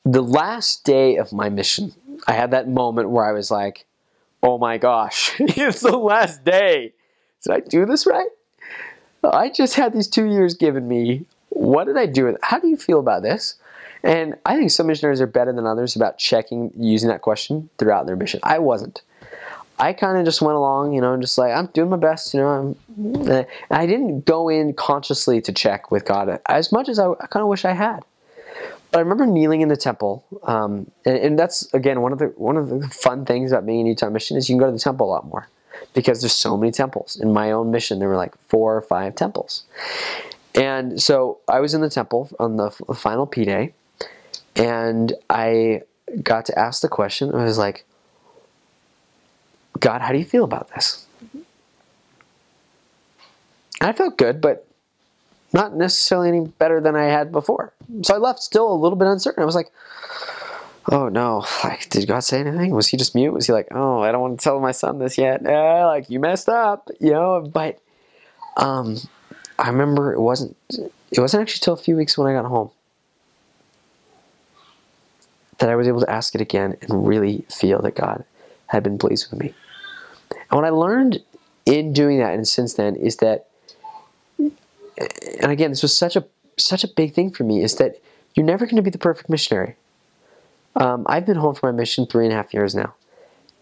the last day of my mission, I had that moment where I was like, oh my gosh, it's the last day. Did I do this right? I just had these 2 years given me. What did I do with it? How do you feel about this? And I think some missionaries are better than others about using that question throughout their mission. I wasn't. I kind of just went along, just like, I'm doing my best, I didn't go in consciously to check with God as much as I kind of wish I had. But I remember kneeling in the temple, and that's, again, one of the fun things about being in Utah Mission is you can go to the temple a lot more because there's so many temples. In my own mission, there were like 4 or 5 temples. And so I was in the temple on the final P day, and I got to ask the question. I was like, God, how do you feel about this? And I felt good, but not necessarily any better than I had before. So I left still a little bit uncertain. I was like, oh no, like, did God say anything? Was he just mute? Was he like, oh, I don't want to tell my son this yet. Like, you messed up, but I remember it wasn't actually till a few weeks when I got home that I was able to ask it again and really feel that God had been pleased with me. And what I learned in doing that and since then is that, and again, this was such a big thing for me, is that you're never going to be the perfect missionary. I've been home for my mission 3.5 years now.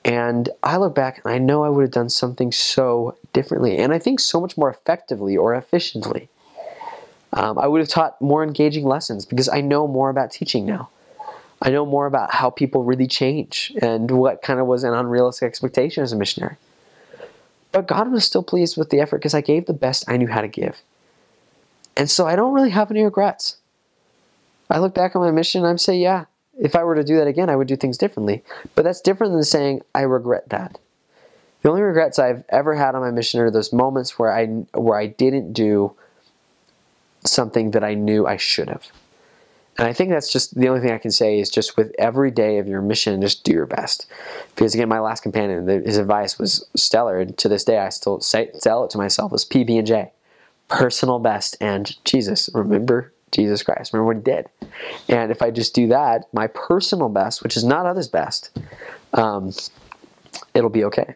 And I look back and I know I would have done something so differently. And I think so much more effectively or efficiently. I would have taught more engaging lessons because I know more about teaching now. I know more about how people really change and what kind of was an unrealistic expectation as a missionary. But God was still pleased with the effort because I gave the best I knew how to give. And so I don't really have any regrets. I look back on my mission and I say, yeah, if I were to do that again, I would do things differently. But that's different than saying, I regret that. The only regrets I've ever had on my mission are those moments where I didn't do something that I knew I should have. And I think that's just the only thing I can say is just with every day of your mission, just do your best. Because again, my last companion, his advice was stellar. And to this day, I still tell it to myself as PB&J. Personal best and Jesus. Remember Jesus Christ. Remember what he did. And if I just do that, my personal best, which is not others' best, it'll be okay.